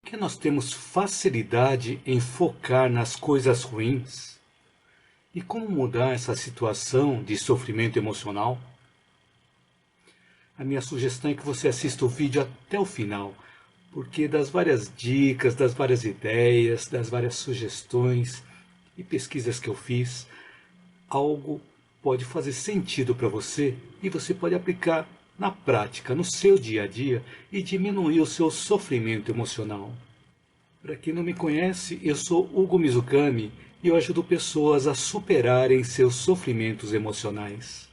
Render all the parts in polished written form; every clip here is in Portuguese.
Que nós temos facilidade em focar nas coisas ruins? E como mudar essa situação de sofrimento emocional? A minha sugestão é que você assista o vídeo até o final, porque das várias dicas, das várias ideias, das várias sugestões e pesquisas que eu fiz, algo pode fazer sentido para você e você pode aplicar na prática, no seu dia a dia e diminuir o seu sofrimento emocional. Para quem não me conhece, eu sou Hugo Mizukami e eu ajudo pessoas a superarem seus sofrimentos emocionais.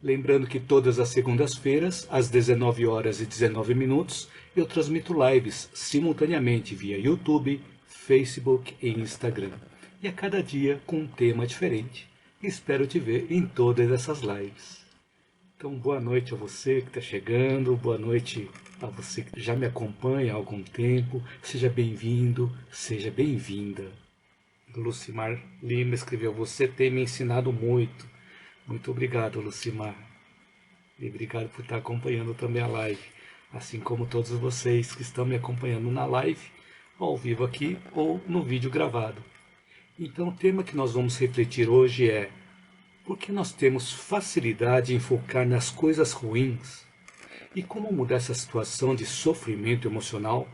Lembrando que todas as segundas-feiras, às 19 horas e 19 minutos, eu transmito lives simultaneamente via YouTube, Facebook e Instagram. E a cada dia com um tema diferente. Espero te ver em todas essas lives. Então, boa noite a você que está chegando, boa noite a você que já me acompanha há algum tempo. Seja bem-vindo, seja bem-vinda. Lucimar Lima escreveu: você tem me ensinado muito. Muito obrigado, Lucimar. E obrigado por estar acompanhando também a live. Assim como todos vocês que estão me acompanhando na live, ao vivo aqui ou no vídeo gravado. Então, o tema que nós vamos refletir hoje é: por que nós temos facilidade em focar nas coisas ruins? E como mudar essa situação de sofrimento emocional?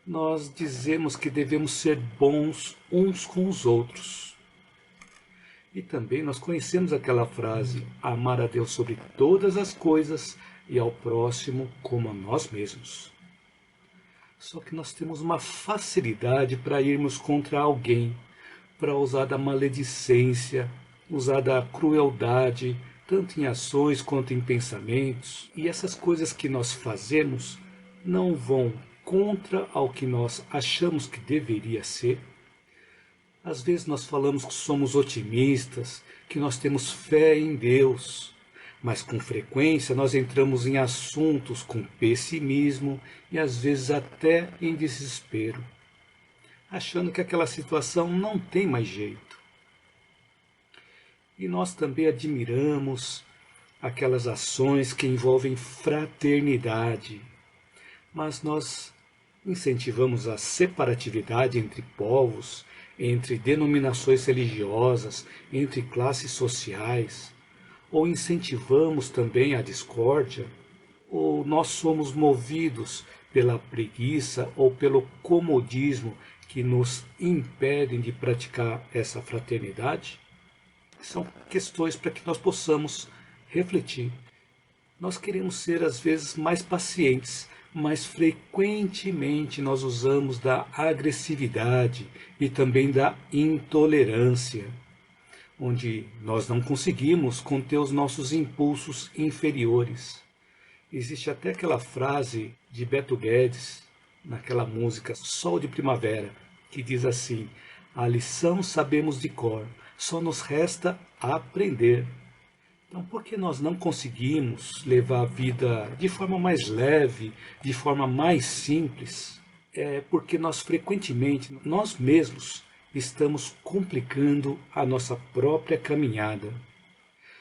Nós dizemos que devemos ser bons uns com os outros. E também nós conhecemos aquela frase: amar a Deus sobre todas as coisas e ao próximo como a nós mesmos. Só que nós temos uma facilidade para irmos contra alguém, para usar da maledicência, usar da crueldade, tanto em ações quanto em pensamentos. E essas coisas que nós fazemos não vão contra ao que nós achamos que deveria ser. Às vezes nós falamos que somos otimistas, que nós temos fé em Deus, mas com frequência nós entramos em assuntos com pessimismo e às vezes até em desespero, achando que aquela situação não tem mais jeito. E nós também admiramos aquelas ações que envolvem fraternidade, mas nós incentivamos a separatividade entre povos, entre denominações religiosas, entre classes sociais, ou incentivamos também a discórdia, ou nós somos movidos pela preguiça ou pelo comodismo que nos impedem de praticar essa fraternidade? São questões para que nós possamos refletir. Nós queremos ser às vezes mais pacientes, mas frequentemente nós usamos da agressividade e também da intolerância, onde nós não conseguimos conter os nossos impulsos inferiores. Existe até aquela frase de Beto Guedes, naquela música Sol de Primavera, que diz assim: a lição sabemos de cor, só nos resta aprender. Então, por que nós não conseguimos levar a vida de forma mais leve, de forma mais simples? É porque nós frequentemente, nós mesmos, estamos complicando a nossa própria caminhada.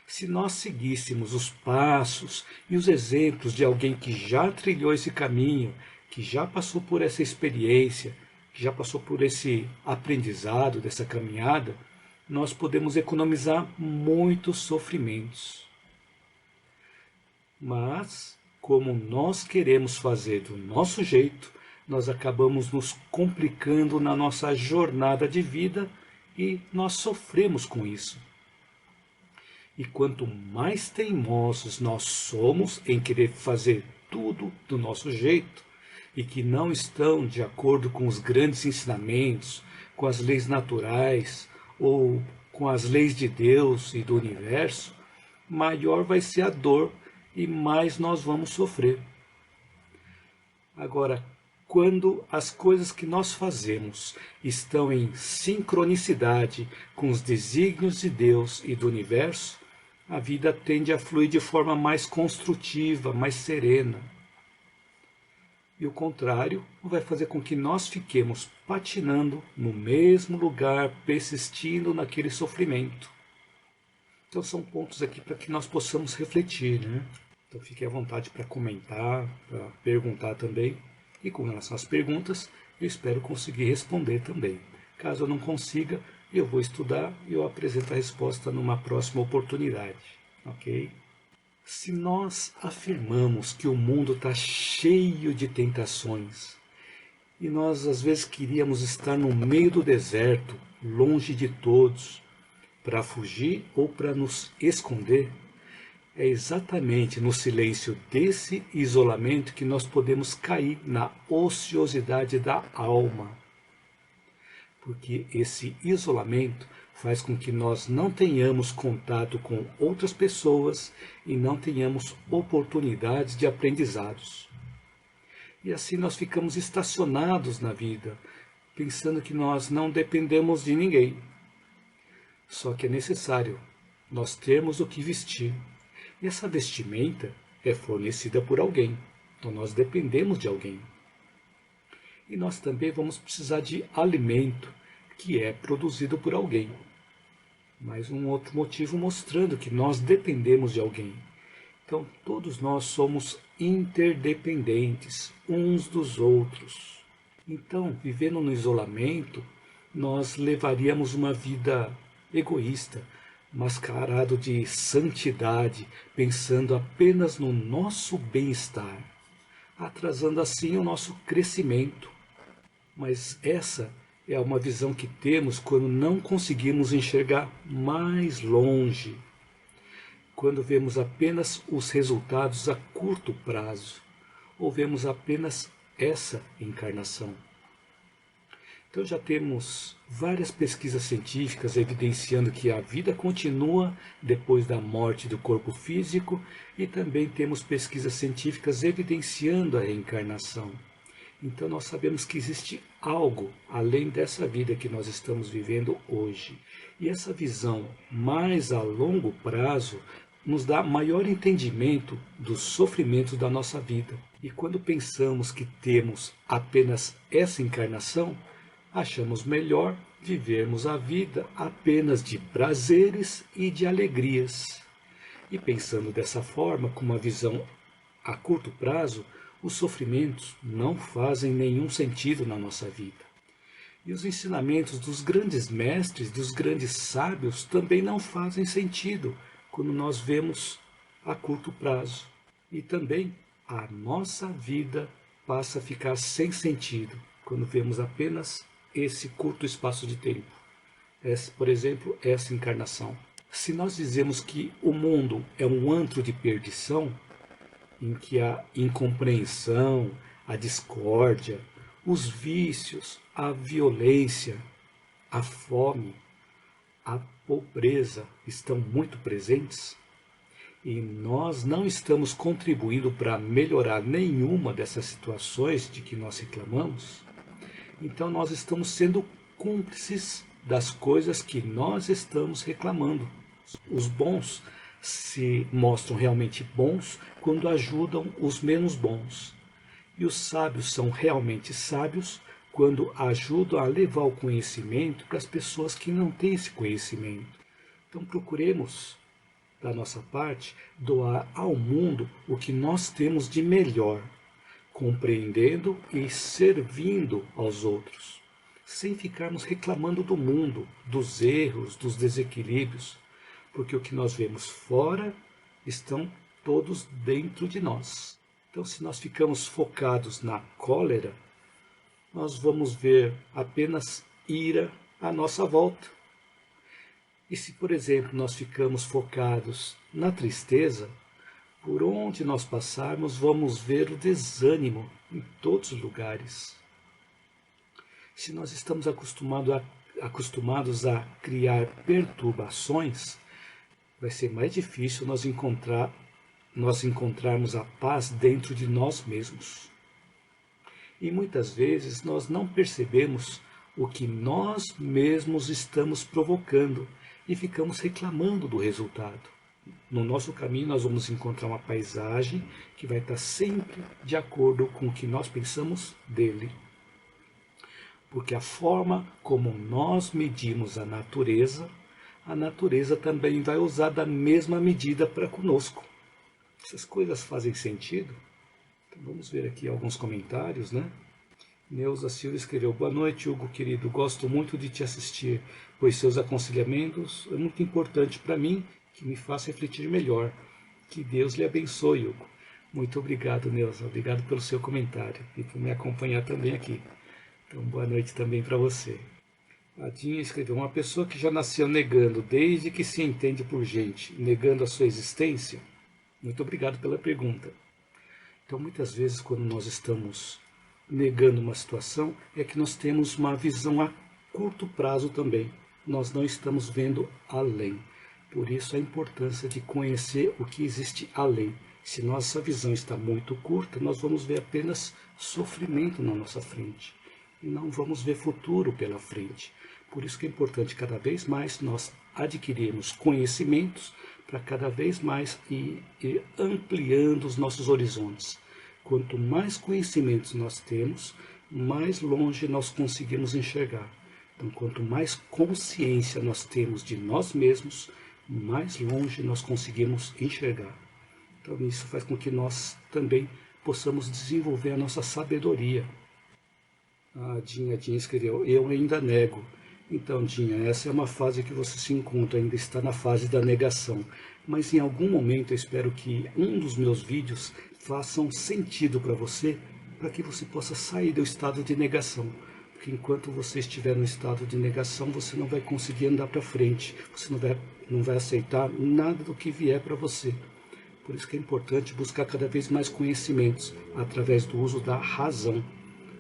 Se nós seguíssemos os passos e os exemplos de alguém que já trilhou esse caminho, que já passou por essa experiência, que já passou por esse aprendizado dessa caminhada, nós podemos economizar muitos sofrimentos. Mas, como nós queremos fazer do nosso jeito, nós acabamos nos complicando na nossa jornada de vida e nós sofremos com isso. E quanto mais teimosos nós somos em querer fazer tudo do nosso jeito, e que não estão de acordo com os grandes ensinamentos, com as leis naturais, ou com as leis de Deus e do universo, maior vai ser a dor e mais nós vamos sofrer. Agora, quando as coisas que nós fazemos estão em sincronicidade com os desígnios de Deus e do universo, a vida tende a fluir de forma mais construtiva, mais serena. E o contrário vai fazer com que nós fiquemos patinando no mesmo lugar, persistindo naquele sofrimento. Então são pontos aqui para que nós possamos refletir, né? Então fique à vontade para comentar, para perguntar também. E com relação às perguntas, eu espero conseguir responder também. Caso eu não consiga, eu vou estudar e eu apresento a resposta numa próxima oportunidade, ok? Se nós afirmamos que o mundo está cheio de tentações e nós às vezes queríamos estar no meio do deserto, longe de todos, para fugir ou para nos esconder, é exatamente no silêncio desse isolamento que nós podemos cair na ociosidade da alma. Porque esse isolamento faz com que nós não tenhamos contato com outras pessoas e não tenhamos oportunidades de aprendizados. E assim nós ficamos estacionados na vida, pensando que nós não dependemos de ninguém. Só que é necessário nós termos o que vestir. E essa vestimenta é fornecida por alguém, então nós dependemos de alguém. E nós também vamos precisar de alimento, que é produzido por alguém. Mais um outro motivo mostrando que nós dependemos de alguém. Então todos nós somos interdependentes uns dos outros. Então, vivendo no isolamento, nós levaríamos uma vida egoísta, mascarado de santidade, pensando apenas no nosso bem-estar, atrasando assim o nosso crescimento. Mas essa é uma visão que temos quando não conseguimos enxergar mais longe, quando vemos apenas os resultados a curto prazo, ou vemos apenas essa encarnação. Então já temos várias pesquisas científicas evidenciando que a vida continua depois da morte do corpo físico e também temos pesquisas científicas evidenciando a reencarnação. Então nós sabemos que existe algo além dessa vida que nós estamos vivendo hoje. E essa visão mais a longo prazo nos dá maior entendimento dos sofrimentos da nossa vida. E quando pensamos que temos apenas essa encarnação, achamos melhor vivermos a vida apenas de prazeres e de alegrias. E pensando dessa forma, com uma visão a curto prazo, os sofrimentos não fazem nenhum sentido na nossa vida. E os ensinamentos dos grandes mestres, dos grandes sábios, também não fazem sentido quando nós vemos a curto prazo. E também a nossa vida passa a ficar sem sentido quando vemos apenas esse curto espaço de tempo. Por exemplo, essa encarnação. Se nós dizemos que o mundo é um antro de perdição, em que a incompreensão, a discórdia, os vícios, a violência, a fome, a pobreza estão muito presentes, e nós não estamos contribuindo para melhorar nenhuma dessas situações de que nós reclamamos, então nós estamos sendo cúmplices das coisas que nós estamos reclamando. Os bons se mostram realmente bons quando ajudam os menos bons. E os sábios são realmente sábios quando ajudam a levar o conhecimento para as pessoas que não têm esse conhecimento. Então procuremos, da nossa parte, doar ao mundo o que nós temos de melhor, compreendendo e servindo aos outros, sem ficarmos reclamando do mundo, dos erros, dos desequilíbrios, porque o que nós vemos fora estão todos dentro de nós. Então, se nós ficamos focados na cólera, nós vamos ver apenas ira à nossa volta. E se, por exemplo, nós ficamos focados na tristeza, por onde nós passarmos, vamos ver o desânimo em todos os lugares. Se nós estamos acostumados a criar perturbações, vai ser mais difícil nós encontrarmos a paz dentro de nós mesmos. E muitas vezes nós não percebemos o que nós mesmos estamos provocando e ficamos reclamando do resultado. No nosso caminho nós vamos encontrar uma paisagem que vai estar sempre de acordo com o que nós pensamos dele. Porque a forma como nós medimos a natureza também vai usar da mesma medida para conosco. Essas coisas fazem sentido? Então, vamos ver aqui alguns comentários, né? Neuza Silva escreveu: boa noite, Hugo querido, gosto muito de te assistir, pois seus aconselhamentos é muito importante para mim, que me faz refletir melhor. Que Deus lhe abençoe, Hugo. Muito obrigado, Neuza, obrigado pelo seu comentário e por me acompanhar também aqui. Então, boa noite também para você. A Dinha escreveu: uma pessoa que já nasceu negando desde que se entende por gente, negando a sua existência. Muito obrigado pela pergunta. Então, muitas vezes, quando nós estamos negando uma situação, é que nós temos uma visão a curto prazo também. Nós não estamos vendo além. Por isso, a importância de conhecer o que existe além. Se nossa visão está muito curta, nós vamos ver apenas sofrimento na nossa frente. E não vamos ver futuro pela frente. Por isso que é importante cada vez mais nós adquirirmos conhecimentos para cada vez mais ir ampliando os nossos horizontes. Quanto mais conhecimentos nós temos, mais longe nós conseguimos enxergar. Então, quanto mais consciência nós temos de nós mesmos, mais longe nós conseguimos enxergar. Então, isso faz com que nós também possamos desenvolver a nossa sabedoria. A Dinha escreveu: eu ainda nego. Então, Dinha, essa é uma fase que você se encontra, ainda está na fase da negação. Mas em algum momento eu espero que um dos meus vídeos façam sentido para você, para que você possa sair do estado de negação. Porque enquanto você estiver no estado de negação, você não vai conseguir andar para frente, você não vai aceitar nada do que vier para você. Por isso que é importante buscar cada vez mais conhecimentos, através do uso da razão.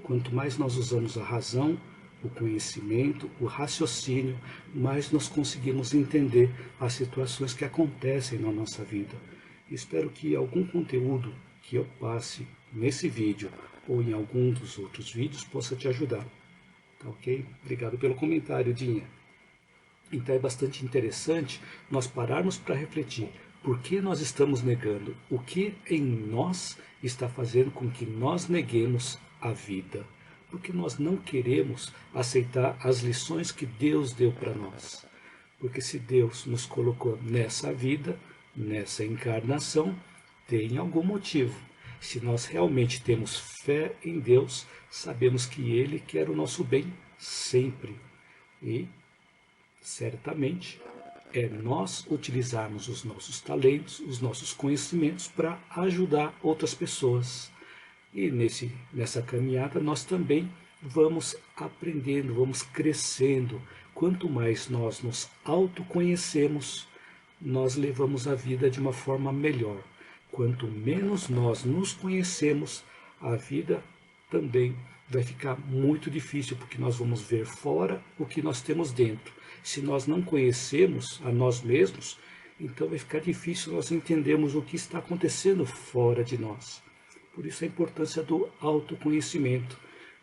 Quanto mais nós usamos a razão, o conhecimento, o raciocínio, mais nós conseguimos entender as situações que acontecem na nossa vida. Espero que algum conteúdo que eu passe nesse vídeo ou em algum dos outros vídeos possa te ajudar. Tá ok? Obrigado pelo comentário, Dinha. Então é bastante interessante nós pararmos para refletir. Por que nós estamos negando? O que em nós está fazendo com que nós neguemos a vida? Porque nós não queremos aceitar as lições que Deus deu para nós. Porque se Deus nos colocou nessa vida, nessa encarnação, tem algum motivo. Se nós realmente temos fé em Deus, sabemos que Ele quer o nosso bem sempre. E, certamente, é nós utilizarmos os nossos talentos, os nossos conhecimentos para ajudar outras pessoas. E nessa caminhada nós também vamos aprendendo, vamos crescendo. Quanto mais nós nos autoconhecemos, nós levamos a vida de uma forma melhor. Quanto menos nós nos conhecemos, a vida também vai ficar muito difícil, porque nós vamos ver fora o que nós temos dentro. Se nós não conhecemos a nós mesmos, então vai ficar difícil nós entendermos o que está acontecendo fora de nós. Por isso a importância do autoconhecimento.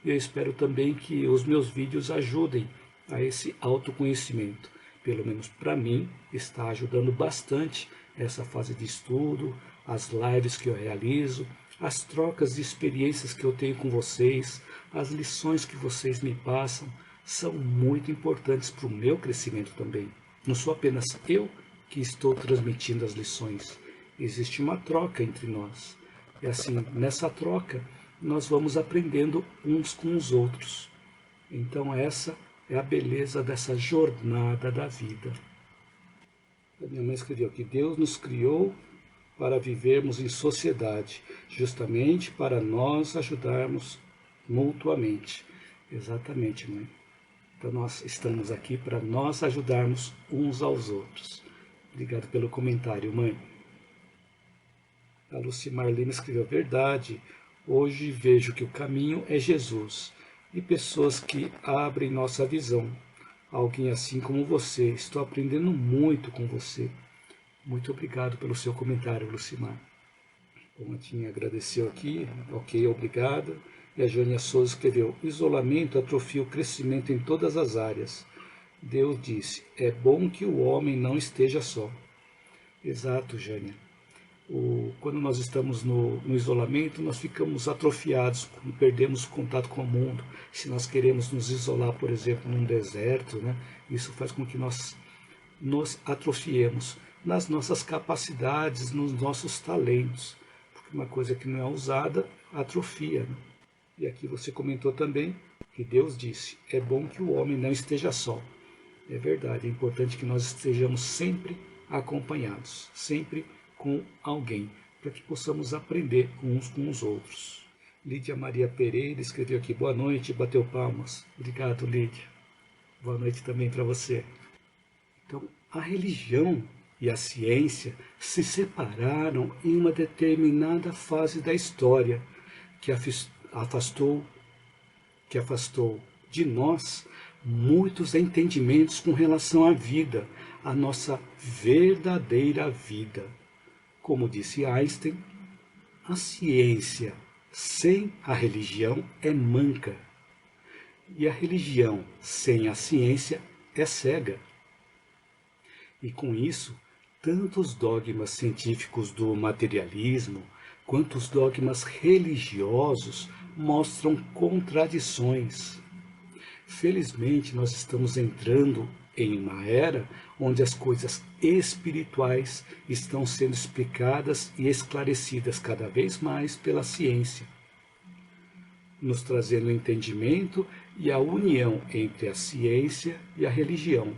Eu espero também que os meus vídeos ajudem a esse autoconhecimento. Pelo menos para mim, está ajudando bastante essa fase de estudo, as lives que eu realizo, as trocas de experiências que eu tenho com vocês, as lições que vocês me passam, são muito importantes para o meu crescimento também. Não sou apenas eu que estou transmitindo as lições, existe uma troca entre nós. E assim, nessa troca, nós vamos aprendendo uns com os outros. Então essa é a beleza dessa jornada da vida. A minha mãe escreveu que Deus nos criou para vivermos em sociedade, justamente para nós ajudarmos mutuamente. Exatamente, mãe. Então nós estamos aqui para nós ajudarmos uns aos outros. Obrigado pelo comentário, mãe. A Lucimar Lima escreveu: verdade, hoje vejo que o caminho é Jesus e pessoas que abrem nossa visão. Alguém assim como você, estou aprendendo muito com você. Muito obrigado pelo seu comentário, Lucimar. Como a Tinha agradeceu aqui, ok, obrigado. E a Jânia Souza escreveu: isolamento atrofia o crescimento em todas as áreas. Deus disse: é bom que o homem não esteja só. Exato, Jânia. Quando nós estamos no isolamento, nós ficamos atrofiados, perdemos contato com o mundo. Se nós queremos nos isolar, por exemplo, num deserto, né, isso faz com que nós nos atrofiemos nas nossas capacidades, nos nossos talentos. Porque uma coisa que não é usada atrofia, né? E aqui você comentou também que Deus disse, é bom que o homem não esteja só. É verdade, é importante que nós estejamos sempre acompanhados, sempre com alguém, para que possamos aprender uns com os outros. Lídia Maria Pereira escreveu aqui, boa noite, bateu palmas. Obrigado, Lídia. Boa noite também para você. Então, a religião e a ciência se separaram em uma determinada fase da história, que afastou de nós muitos entendimentos com relação à vida, a nossa verdadeira vida. Como disse Einstein, a ciência sem a religião é manca, e a religião sem a ciência é cega. E com isso, tanto os dogmas científicos do materialismo, quanto os dogmas religiosos mostram contradições. Felizmente, nós estamos entrando em uma era onde as coisas espirituais estão sendo explicadas e esclarecidas cada vez mais pela ciência, nos trazendo o entendimento e a união entre a ciência e a religião.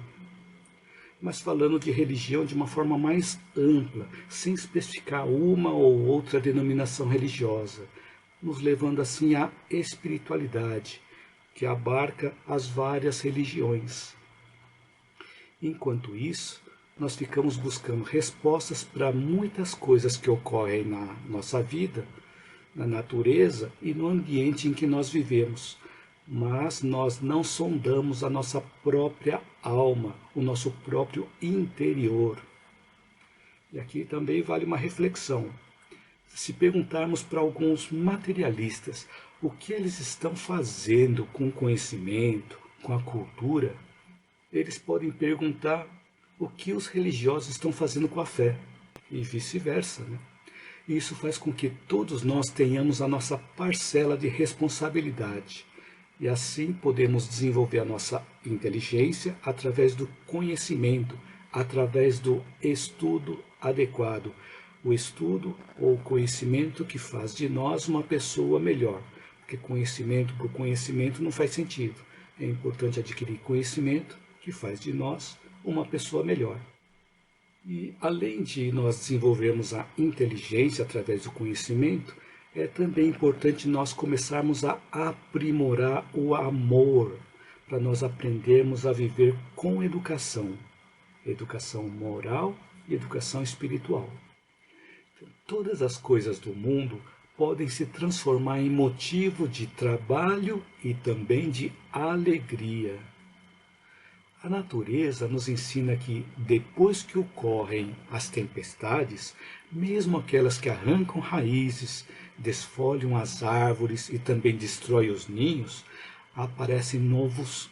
Mas falando de religião de uma forma mais ampla, sem especificar uma ou outra denominação religiosa, nos levando assim à espiritualidade, que abarca as várias religiões. Enquanto isso, nós ficamos buscando respostas para muitas coisas que ocorrem na nossa vida, na natureza e no ambiente em que nós vivemos. Mas nós não sondamos a nossa própria alma, o nosso próprio interior. E aqui também vale uma reflexão. Se perguntarmos para alguns materialistas o que eles estão fazendo com o conhecimento, com a cultura, eles podem perguntar o que os religiosos estão fazendo com a fé, e vice-versa, né? Isso faz com que todos nós tenhamos a nossa parcela de responsabilidade, e assim podemos desenvolver a nossa inteligência através do conhecimento, através do estudo adequado, o estudo ou conhecimento que faz de nós uma pessoa melhor, porque conhecimento por conhecimento não faz sentido. É importante adquirir conhecimento que faz de nós uma pessoa melhor. E além de nós desenvolvermos a inteligência através do conhecimento, é também importante nós começarmos a aprimorar o amor, para nós aprendermos a viver com educação, educação moral e educação espiritual. Todas as coisas do mundo podem se transformar em motivo de trabalho e também de alegria. A natureza nos ensina que, depois que ocorrem as tempestades, mesmo aquelas que arrancam raízes, desfolham as árvores e também destroem os ninhos, aparecem novos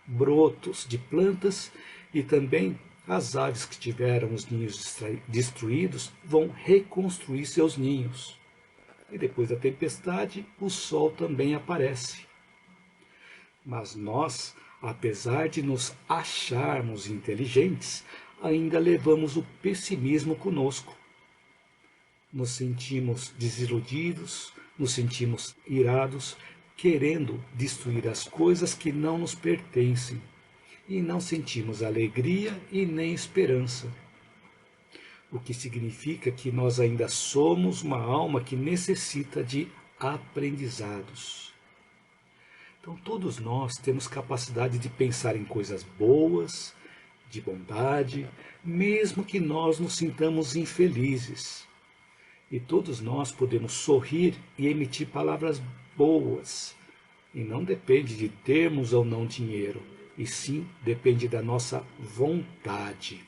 brotos de plantas e também as aves que tiveram os ninhos destruídos vão reconstruir seus ninhos. E depois da tempestade, o sol também aparece. Mas nós, apesar de nos acharmos inteligentes, ainda levamos o pessimismo conosco. Nos sentimos desiludidos, nos sentimos irados, querendo destruir as coisas que não nos pertencem. E não sentimos alegria e nem esperança. O que significa que nós ainda somos uma alma que necessita de aprendizados. Então todos nós temos capacidade de pensar em coisas boas, de bondade, mesmo que nós nos sintamos infelizes. E todos nós podemos sorrir e emitir palavras boas. E não depende de termos ou não dinheiro, e sim depende da nossa vontade.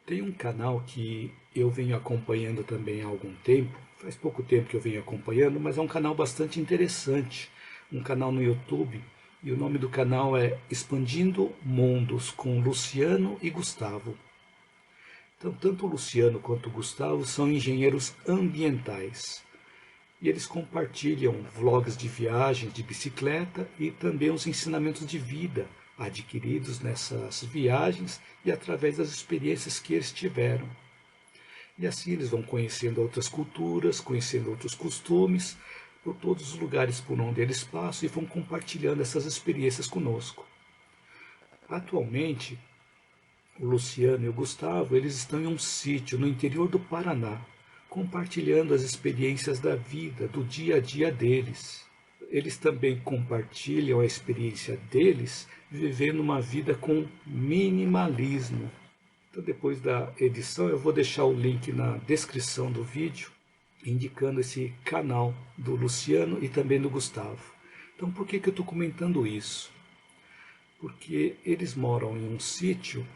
Tem um canal que eu venho acompanhando também há algum tempo, faz pouco tempo que eu venho acompanhando, mas é um canal bastante interessante, um canal no YouTube, e o nome do canal é Expandindo Mundos, com Luciano e Gustavo. Então, tanto o Luciano quanto o Gustavo são engenheiros ambientais. E eles compartilham vlogs de viagens de bicicleta e também os ensinamentos de vida adquiridos nessas viagens e através das experiências que eles tiveram. E assim eles vão conhecendo outras culturas, conhecendo outros costumes, por todos os lugares por onde eles passam e vão compartilhando essas experiências conosco. Atualmente, o Luciano e o Gustavo, eles estão em um sítio no interior do Paraná, compartilhando as experiências da vida, do dia a dia deles. Eles também compartilham a experiência deles vivendo uma vida com minimalismo. Então, depois da edição, eu vou deixar o link na descrição do vídeo, indicando esse canal do Luciano e também do Gustavo. Então, por que eu estou comentando isso? Porque eles moram em um sítio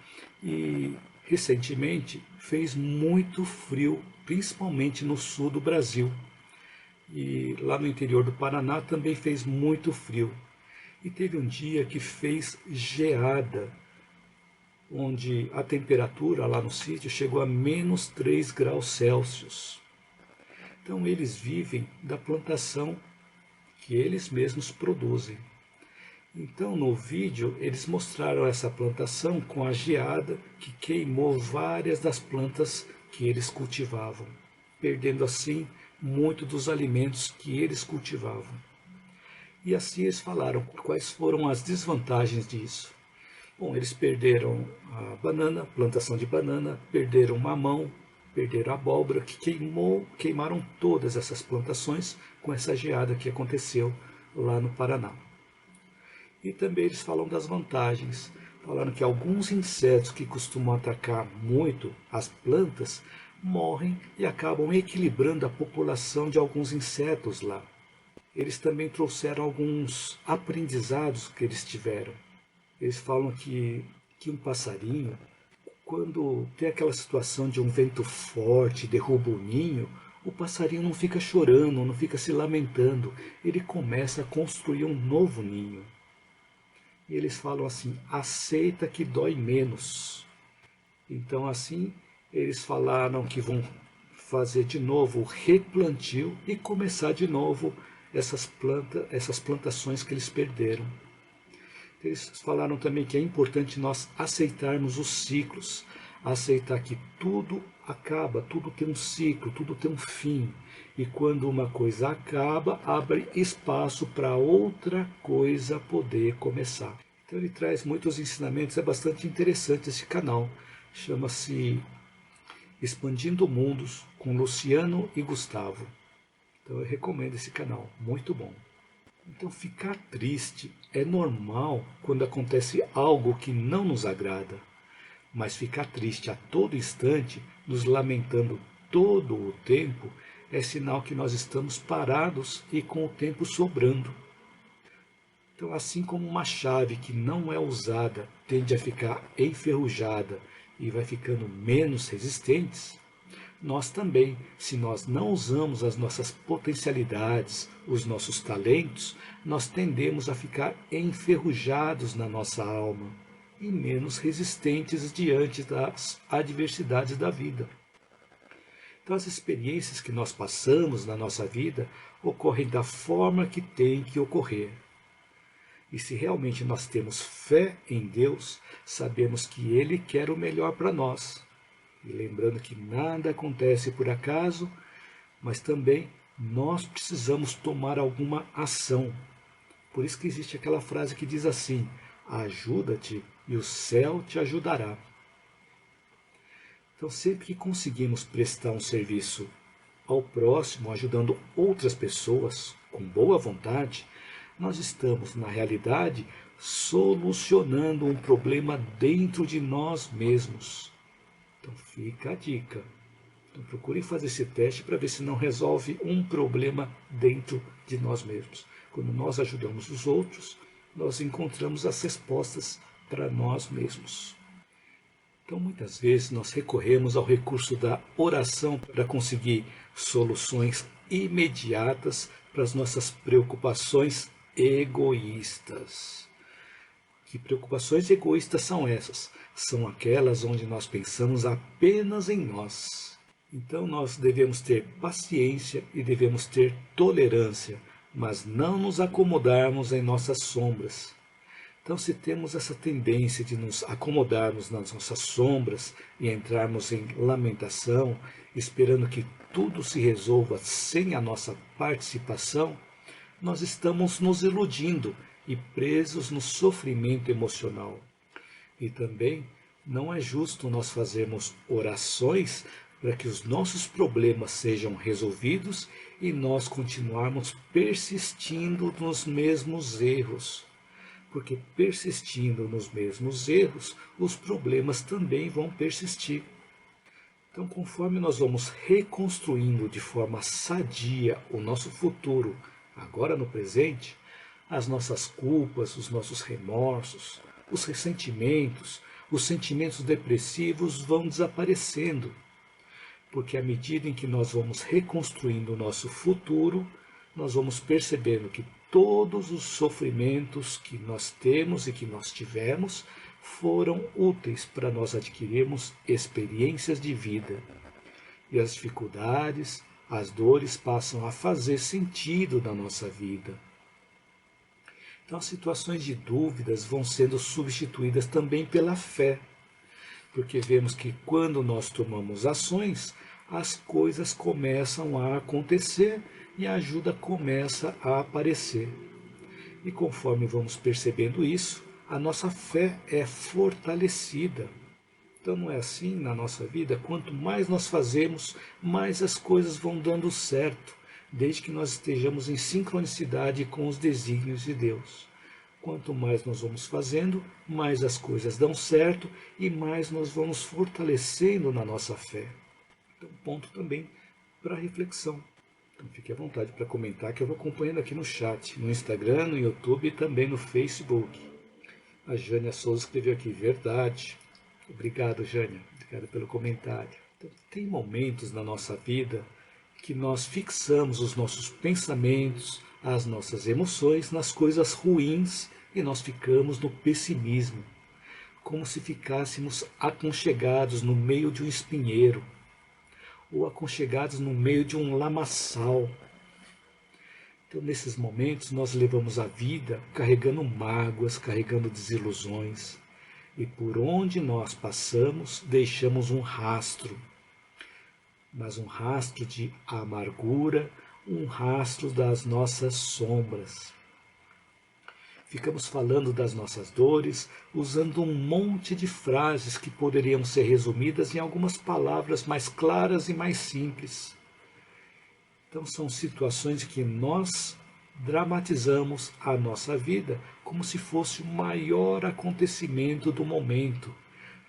e recentemente fez muito frio, principalmente no sul do Brasil. E lá no interior do Paraná também fez muito frio. E teve um dia que fez geada, onde a temperatura lá no sítio chegou a menos 3 graus Celsius. Então eles vivem da plantação que eles mesmos produzem. Então no vídeo eles mostraram essa plantação com a geada que queimou várias das plantas que eles cultivavam, perdendo assim muito dos alimentos que eles cultivavam. E assim eles falaram quais foram as desvantagens disso. Bom, eles perderam a banana, plantação de banana, perderam mamão, perderam a abóbora, que queimaram todas essas plantações com essa geada que aconteceu lá no Paraná. E também eles falam das vantagens. Falaram que alguns insetos que costumam atacar muito as plantas morrem e acabam equilibrando a população de alguns insetos lá. Eles também trouxeram alguns aprendizados que eles tiveram. Eles falam que um passarinho, quando tem aquela situação de um vento forte, derruba o ninho, o passarinho não fica chorando, não fica se lamentando, ele começa a construir um novo ninho. E eles falam assim, aceita que dói menos. Então assim, eles falaram que vão fazer de novo o replantio e começar de novo essas plantações que eles perderam. Eles falaram também que é importante nós aceitarmos os ciclos, aceitar que tudo acaba, tudo tem um ciclo, tudo tem um fim. E quando uma coisa acaba, abre espaço para outra coisa poder começar. Então ele traz muitos ensinamentos, é bastante interessante esse canal. Chama-se Expandindo Mundos com Luciano e Gustavo. Então eu recomendo esse canal, muito bom. Então ficar triste é normal quando acontece algo que não nos agrada, mas ficar triste a todo instante, nos lamentando todo o tempo, é sinal que nós estamos parados e com o tempo sobrando. Então assim como uma chave que não é usada tende a ficar enferrujada e vai ficando menos resistentes, nós também, se nós não usamos as nossas potencialidades, os nossos talentos, nós tendemos a ficar enferrujados na nossa alma e menos resistentes diante das adversidades da vida. Então as experiências que nós passamos na nossa vida ocorrem da forma que tem que ocorrer. E se realmente nós temos fé em Deus, sabemos que Ele quer o melhor para nós. E lembrando que nada acontece por acaso, mas também nós precisamos tomar alguma ação. Por isso que existe aquela frase que diz assim, ajuda-te e o céu te ajudará. Então sempre que conseguimos prestar um serviço ao próximo, ajudando outras pessoas com boa vontade, nós estamos, na realidade, solucionando um problema dentro de nós mesmos. Então fica a dica. Então procurem fazer esse teste para ver se não resolve um problema dentro de nós mesmos. Quando nós ajudamos os outros, nós encontramos as respostas para nós mesmos. Então muitas vezes nós recorremos ao recurso da oração para conseguir soluções imediatas para as nossas preocupações egoístas. Que preocupações egoístas são essas? São aquelas onde nós pensamos apenas em nós. Então nós devemos ter paciência e devemos ter tolerância, mas não nos acomodarmos em nossas sombras. Então, se temos essa tendência de nos acomodarmos nas nossas sombras e entrarmos em lamentação, esperando que tudo se resolva sem a nossa participação, nós estamos nos iludindo e presos no sofrimento emocional. E também não é justo nós fazermos orações para que os nossos problemas sejam resolvidos e nós continuarmos persistindo nos mesmos erros. Porque persistindo nos mesmos erros, os problemas também vão persistir. Então, conforme nós vamos reconstruindo de forma sadia o nosso futuro, agora no presente, as nossas culpas, os nossos remorsos, os ressentimentos, os sentimentos depressivos vão desaparecendo. Porque à medida em que nós vamos reconstruindo o nosso futuro, nós vamos percebendo que todos os sofrimentos que nós temos e que nós tivemos foram úteis para nós adquirirmos experiências de vida. E as dificuldades, as dores passam a fazer sentido na nossa vida. Então as situações de dúvidas vão sendo substituídas também pela fé. Porque vemos que quando nós tomamos ações, as coisas começam a acontecer e a ajuda começa a aparecer. E conforme vamos percebendo isso, a nossa fé é fortalecida. Então não é assim na nossa vida? Quanto mais nós fazemos, mais as coisas vão dando certo, desde que nós estejamos em sincronicidade com os desígnios de Deus. Quanto mais nós vamos fazendo, mais as coisas dão certo e mais nós vamos fortalecendo na nossa fé. Então, ponto também para reflexão. Então, fique à vontade para comentar, que eu vou acompanhando aqui no chat, no Instagram, no YouTube e também no Facebook. A Jânia Souza escreveu aqui, verdade. Obrigado, Jânia. Obrigado pelo comentário. Então, tem momentos na nossa vida que nós fixamos os nossos pensamentos, as nossas emoções nas coisas ruins e nós ficamos no pessimismo, como se ficássemos aconchegados no meio de um espinheiro ou aconchegados no meio de um lamaçal. Então, nesses momentos, nós levamos a vida carregando mágoas, carregando desilusões, e por onde nós passamos, deixamos um rastro, mas um rastro de amargura, um rastro das nossas sombras. Ficamos falando das nossas dores, usando um monte de frases que poderiam ser resumidas em algumas palavras mais claras e mais simples. Então são situações que nós dramatizamos a nossa vida como se fosse o maior acontecimento do momento,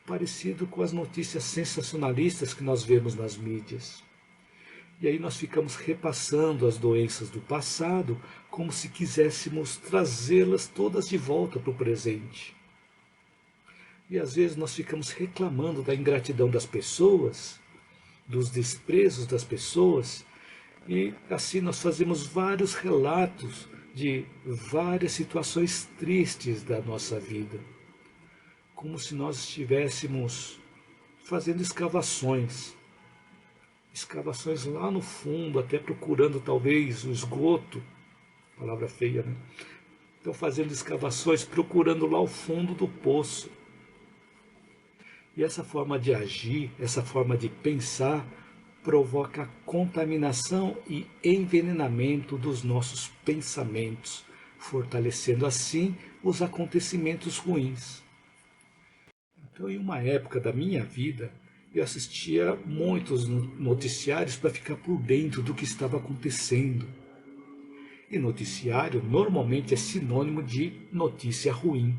parecido com as notícias sensacionalistas que nós vemos nas mídias. E aí nós ficamos repassando as doenças do passado como se quiséssemos trazê-las todas de volta para o presente. E às vezes nós ficamos reclamando da ingratidão das pessoas, dos desprezos das pessoas, e assim nós fazemos vários relatos de várias situações tristes da nossa vida, como se nós estivéssemos fazendo escavações lá no fundo, até procurando talvez o esgoto, palavra feia, né? Então fazendo escavações, procurando lá o fundo do poço. E essa forma de agir, essa forma de pensar, provoca contaminação e envenenamento dos nossos pensamentos, fortalecendo assim os acontecimentos ruins. Então, em uma época da minha vida, eu assistia muitos noticiários para ficar por dentro do que estava acontecendo. E noticiário normalmente é sinônimo de notícia ruim.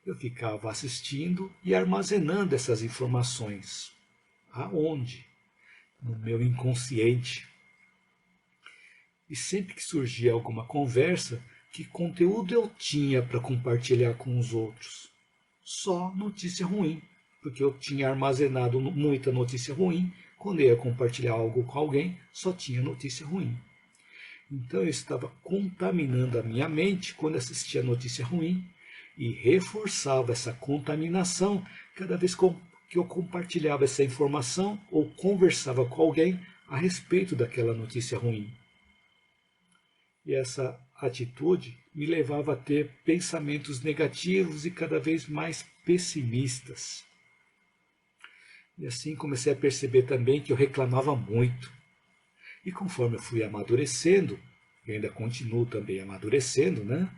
Eu ficava assistindo e armazenando essas informações. Aonde? No meu inconsciente. E sempre que surgia alguma conversa, que conteúdo eu tinha para compartilhar com os outros? Só notícia ruim, porque eu tinha armazenado muita notícia ruim. Quando eu ia compartilhar algo com alguém, só tinha notícia ruim. Então eu estava contaminando a minha mente quando assistia notícia ruim e reforçava essa contaminação cada vez que eu compartilhava essa informação ou conversava com alguém a respeito daquela notícia ruim. E essa atitude me levava a ter pensamentos negativos e cada vez mais pessimistas. E assim comecei a perceber também que eu reclamava muito. E conforme eu fui amadurecendo, e ainda continuo também amadurecendo, né?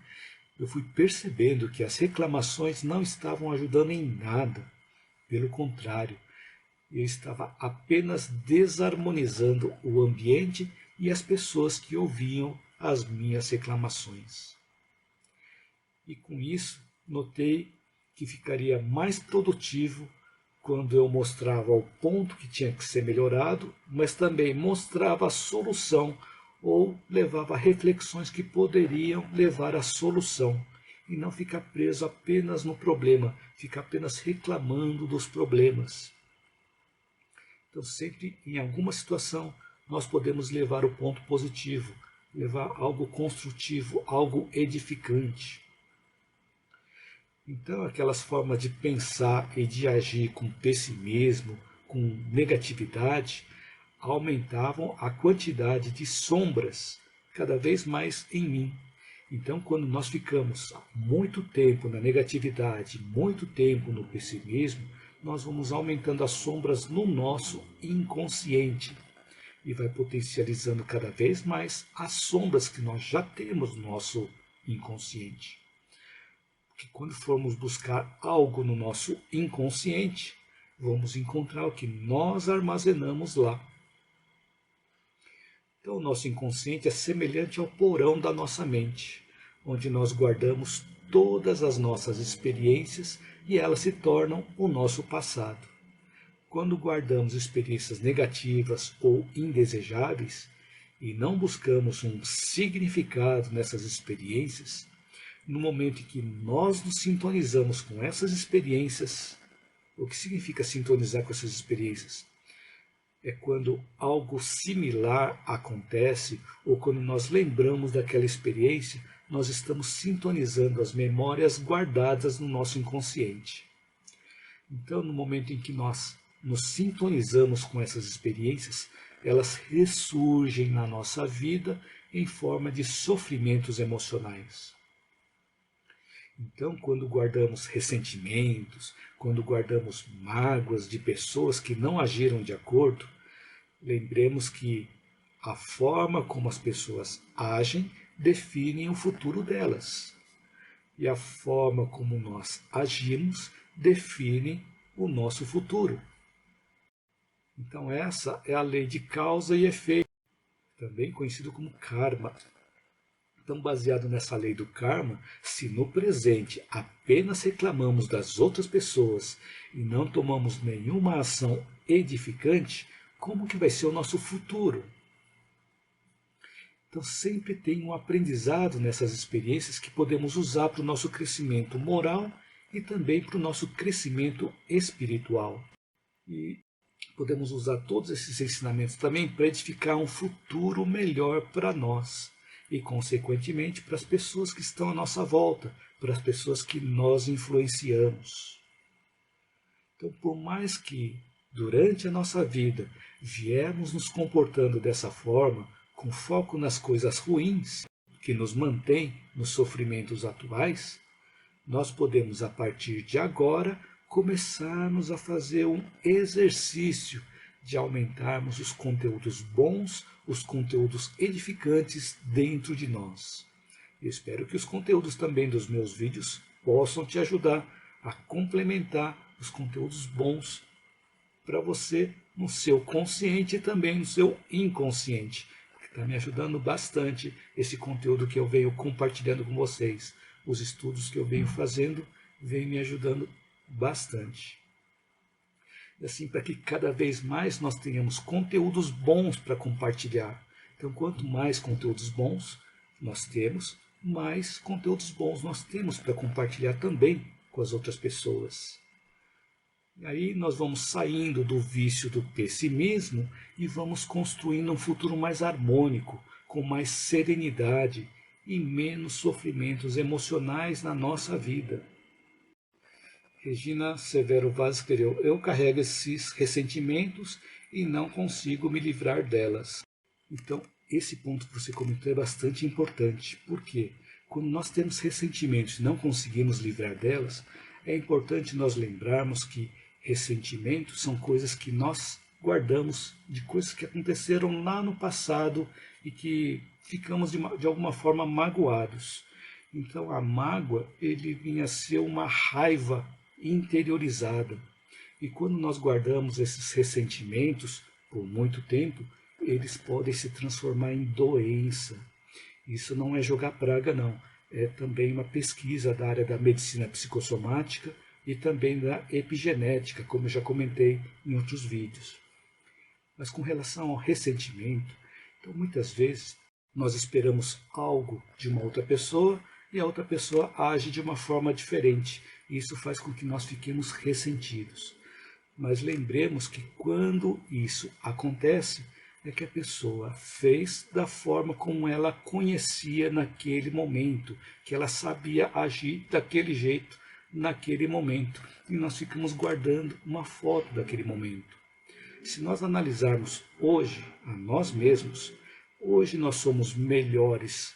Eu fui percebendo que as reclamações não estavam ajudando em nada. Pelo contrário, eu estava apenas desarmonizando o ambiente e as pessoas que ouviam as minhas reclamações. E com isso, notei que ficaria mais produtivo quando eu mostrava o ponto que tinha que ser melhorado, mas também mostrava a solução ou levava reflexões que poderiam levar à solução e não ficar preso apenas no problema, ficar apenas reclamando dos problemas. Então, sempre em alguma situação, nós podemos levar o ponto positivo, levar algo construtivo, algo edificante. Então, aquelas formas de pensar e de agir com pessimismo, com negatividade, aumentavam a quantidade de sombras cada vez mais em mim. Então, quando nós ficamos muito tempo na negatividade, muito tempo no pessimismo, nós vamos aumentando as sombras no nosso inconsciente e vai potencializando cada vez mais as sombras que nós já temos no nosso inconsciente. Que quando formos buscar algo no nosso inconsciente, vamos encontrar o que nós armazenamos lá. Então, o nosso inconsciente é semelhante ao porão da nossa mente, onde nós guardamos todas as nossas experiências e elas se tornam o nosso passado. Quando guardamos experiências negativas ou indesejáveis e não buscamos um significado nessas experiências, no momento em que nós nos sintonizamos com essas experiências, o que significa sintonizar com essas experiências? É quando algo similar acontece ou quando nós lembramos daquela experiência, nós estamos sintonizando as memórias guardadas no nosso inconsciente. Então, no momento em que nós nos sintonizamos com essas experiências, elas ressurgem na nossa vida em forma de sofrimentos emocionais. Então, quando guardamos ressentimentos, quando guardamos mágoas de pessoas que não agiram de acordo, lembremos que a forma como as pessoas agem define o futuro delas. E a forma como nós agimos define o nosso futuro. Então essa é a lei de causa e efeito, também conhecido como karma. Então, baseado nessa lei do karma, se no presente apenas reclamamos das outras pessoas e não tomamos nenhuma ação edificante, como que vai ser o nosso futuro? Então, sempre tem um aprendizado nessas experiências que podemos usar para o nosso crescimento moral e também para o nosso crescimento espiritual. E podemos usar todos esses ensinamentos também para edificar um futuro melhor para nós e, consequentemente, para as pessoas que estão à nossa volta, para as pessoas que nós influenciamos. Então, por mais que durante a nossa vida viermos nos comportando dessa forma, com foco nas coisas ruins, que nos mantém nos sofrimentos atuais, nós podemos, a partir de agora, começarmos a fazer um exercício de aumentarmos os conteúdos bons, os conteúdos edificantes dentro de nós. Eu espero que os conteúdos também dos meus vídeos possam te ajudar a complementar os conteúdos bons para você no seu consciente e também no seu inconsciente. Está me ajudando bastante esse conteúdo que eu venho compartilhando com vocês. Os estudos que eu venho fazendo vêm me ajudando bastante. E assim, para que cada vez mais nós tenhamos conteúdos bons para compartilhar. Então, quanto mais conteúdos bons nós temos, mais conteúdos bons nós temos para compartilhar também com as outras pessoas. E aí nós vamos saindo do vício do pessimismo e vamos construindo um futuro mais harmônico, com mais serenidade e menos sofrimentos emocionais na nossa vida. Regina Severo Vaz escreveu: eu carrego esses ressentimentos e não consigo me livrar delas. Então, esse ponto que você comentou é bastante importante. Por quê? Quando nós temos ressentimentos e não conseguimos livrar delas, é importante nós lembrarmos que ressentimentos são coisas que nós guardamos de coisas que aconteceram lá no passado e que ficamos de alguma forma magoados. Então a mágoa, ele vinha a ser uma raiva interiorizada. E quando nós guardamos esses ressentimentos por muito tempo, eles podem se transformar em doença. Isso não é jogar praga, não. É também uma pesquisa da área da medicina psicossomática e também da epigenética, como eu já comentei em outros vídeos. Mas com relação ao ressentimento, então muitas vezes nós esperamos algo de uma outra pessoa e a outra pessoa age de uma forma diferente. E isso faz com que nós fiquemos ressentidos. Mas lembremos que quando isso acontece, é que a pessoa fez da forma como ela conhecia naquele momento, que ela sabia agir daquele jeito naquele momento. E nós ficamos guardando uma foto daquele momento. Se nós analisarmos hoje a nós mesmos, hoje nós somos melhores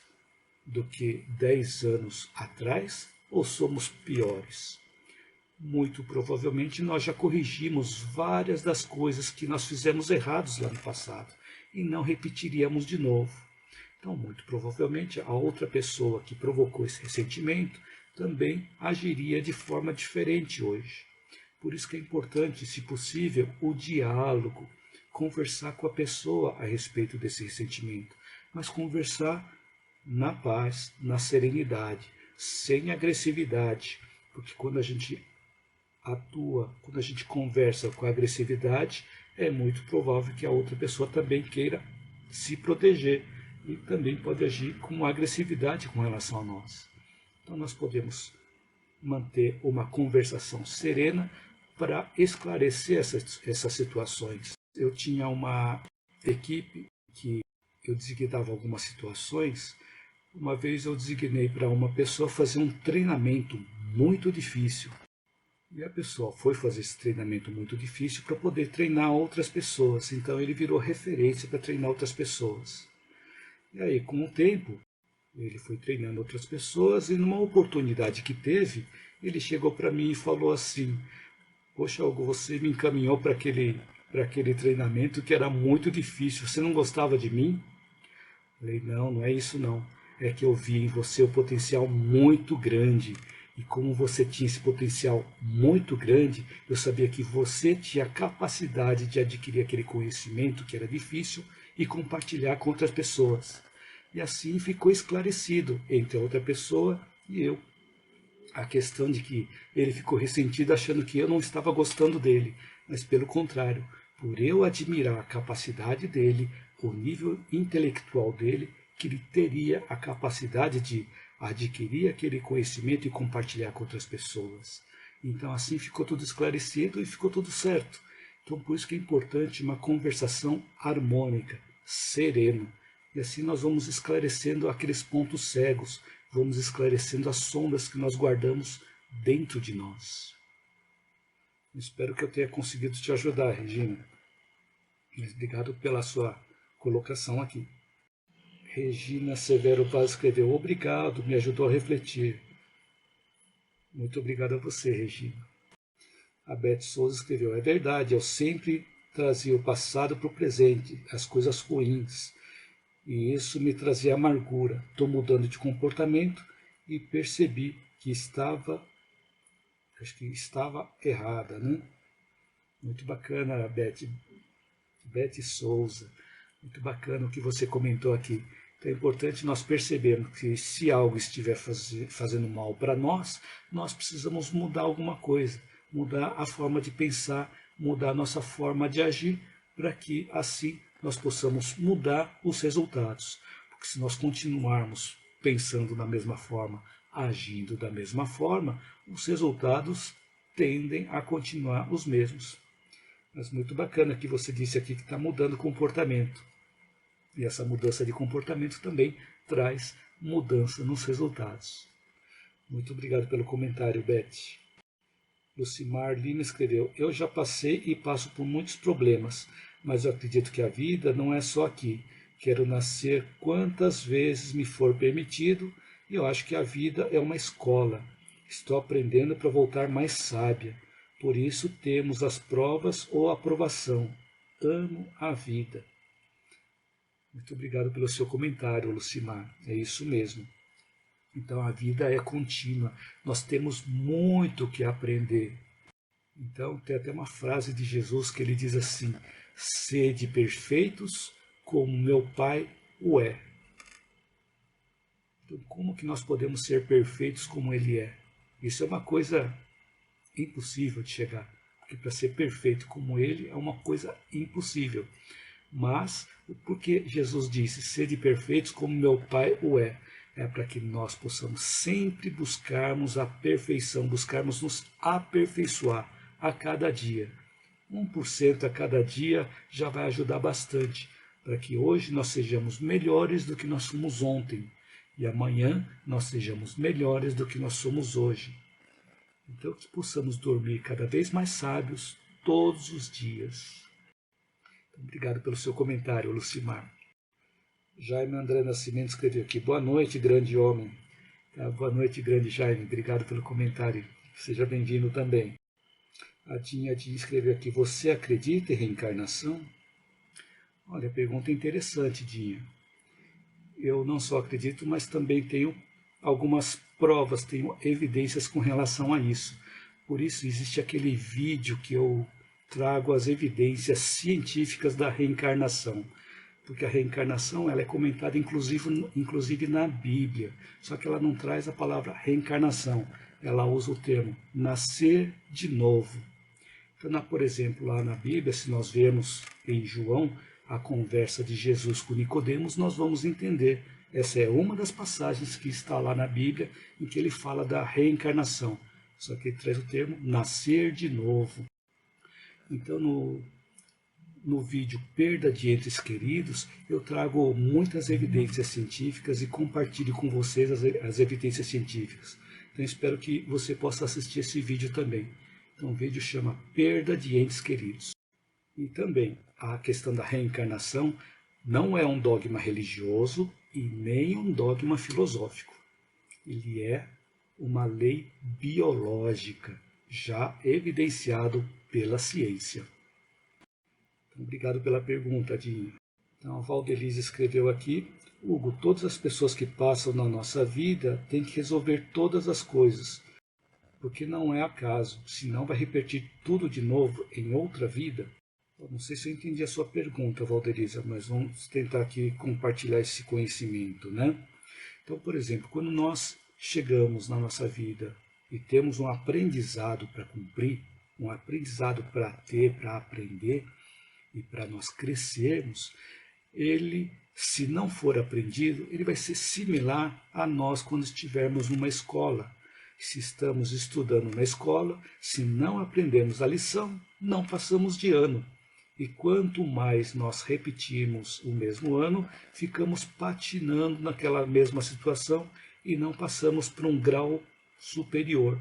do que 10 anos atrás ou somos piores? Muito provavelmente nós já corrigimos várias das coisas que nós fizemos errados lá no passado e não repetiríamos de novo. Então, muito provavelmente, a outra pessoa que provocou esse ressentimento também agiria de forma diferente hoje. Por isso que é importante, se possível, o diálogo, conversar com a pessoa a respeito desse ressentimento, mas conversar na paz, na serenidade, sem agressividade, porque quando a gente atua, quando a gente conversa com agressividade, é muito provável que a outra pessoa também queira se proteger e também pode agir com agressividade com relação a nós. Então nós podemos manter uma conversação serena para esclarecer essas situações. Eu tinha uma equipe que eu designava algumas situações. Uma vez eu designei para uma pessoa fazer um treinamento muito difícil. E a pessoa foi fazer esse treinamento muito difícil para poder treinar outras pessoas. Então ele virou referência para treinar outras pessoas. E aí, com o tempo, ele foi treinando outras pessoas e numa oportunidade que teve, ele chegou para mim e falou assim: poxa, Hugo, você me encaminhou para aquele treinamento que era muito difícil. Você não gostava de mim? Eu falei, não, não é isso não. É que eu vi em você um potencial muito grande. E como você tinha esse potencial muito grande, eu sabia que você tinha a capacidade de adquirir aquele conhecimento que era difícil e compartilhar com outras pessoas. E assim ficou esclarecido entre a outra pessoa e eu. A questão de que ele ficou ressentido achando que eu não estava gostando dele, mas pelo contrário, por eu admirar a capacidade dele, o nível intelectual dele, que ele teria a capacidade de adquirir aquele conhecimento e compartilhar com outras pessoas. Então assim ficou tudo esclarecido e ficou tudo certo. Então por isso que é importante uma conversação harmônica, serena. E assim nós vamos esclarecendo aqueles pontos cegos, vamos esclarecendo as sombras que nós guardamos dentro de nós. Espero que eu tenha conseguido te ajudar, Regina. Obrigado pela sua colocação aqui. Regina Severo Vaz escreveu: obrigado, me ajudou a refletir. Muito obrigado a você, Regina. A Beth Souza escreveu: é verdade, eu sempre trazia o passado para o presente, as coisas ruins. E isso me trazia amargura. Estou mudando de comportamento e percebi que estava errada, né? Muito bacana, Beth Souza. Muito bacana o que você comentou aqui. Então é importante nós percebermos que se algo estiver fazendo mal para nós, nós precisamos mudar alguma coisa, mudar a forma de pensar, mudar a nossa forma de agir, para que assim nós possamos mudar os resultados. Porque se nós continuarmos pensando da mesma forma, agindo da mesma forma, os resultados tendem a continuar os mesmos. Mas muito bacana que você disse aqui que está mudando o comportamento. E essa mudança de comportamento também traz mudança nos resultados. Muito obrigado pelo comentário, Beth. Lucimar Lima escreveu: eu já passei e passo por muitos problemas, mas eu acredito que a vida não é só aqui, quero nascer quantas vezes me for permitido, e eu acho que a vida é uma escola. Estou aprendendo para voltar mais sábia. Por isso temos as provas ou aprovação. Amo a vida. Muito obrigado pelo seu comentário, Lucimar. É isso mesmo. Então a vida é contínua. Nós temos muito que aprender. Então tem até uma frase de Jesus que ele diz assim: sede perfeitos como meu Pai o é. Então como que nós podemos ser perfeitos como Ele é? Isso é uma coisa impossível de chegar. Porque para ser perfeito como Ele é uma coisa impossível. Mas, porque Jesus disse, sede perfeitos como meu Pai o é? É para que nós possamos sempre buscarmos a perfeição, buscarmos nos aperfeiçoar a cada dia. 1% a cada dia já vai ajudar bastante, para que hoje nós sejamos melhores do que nós fomos ontem, e amanhã nós sejamos melhores do que nós somos hoje. Então, que possamos dormir cada vez mais sábios todos os dias. Obrigado pelo seu comentário, Lucimar. Jaime André Nascimento escreveu aqui: boa noite, grande homem. Boa noite, grande Jaime. Obrigado pelo comentário. Seja bem-vindo também. A Dinha escreveu aqui: você acredita em reencarnação? Olha, pergunta interessante, Dinha. Eu não só acredito, mas também tenho algumas provas, tenho evidências com relação a isso. Por isso existe aquele vídeo que eu trago as evidências científicas da reencarnação. Porque a reencarnação ela é comentada inclusive na Bíblia, só que ela não traz a palavra reencarnação, ela usa o termo nascer de novo. Então, por exemplo, lá na Bíblia, se nós vermos em João a conversa de Jesus com Nicodemos, nós vamos entender. Essa é uma das passagens que está lá na Bíblia em que ele fala da reencarnação, só que ele traz o termo nascer de novo. Então, no vídeo Perda de Entes Queridos, eu trago muitas evidências científicas e compartilho com vocês as evidências científicas. Então espero que você possa assistir esse vídeo também. Então o vídeo chama Perda de Entes Queridos. E também a questão da reencarnação não é um dogma religioso e nem um dogma filosófico. Ele é uma lei biológica, já evidenciado pela ciência. Obrigado pela pergunta, Dinho. Então, a Valdelise escreveu aqui: Hugo, todas as pessoas que passam na nossa vida têm que resolver todas as coisas, porque não é acaso, senão vai repetir tudo de novo em outra vida. Eu não sei se eu entendi a sua pergunta, Valdelise, mas vamos tentar aqui compartilhar esse conhecimento, né? Então, por exemplo, quando nós chegamos na nossa vida e temos um aprendizado para cumprir, um aprendizado para ter, para aprender, e para nós crescermos, ele, se não for aprendido, ele vai ser similar a nós quando estivermos numa escola. Se estamos estudando na escola, se não aprendemos a lição, não passamos de ano. E quanto mais nós repetirmos o mesmo ano, ficamos patinando naquela mesma situação e não passamos para um grau superior,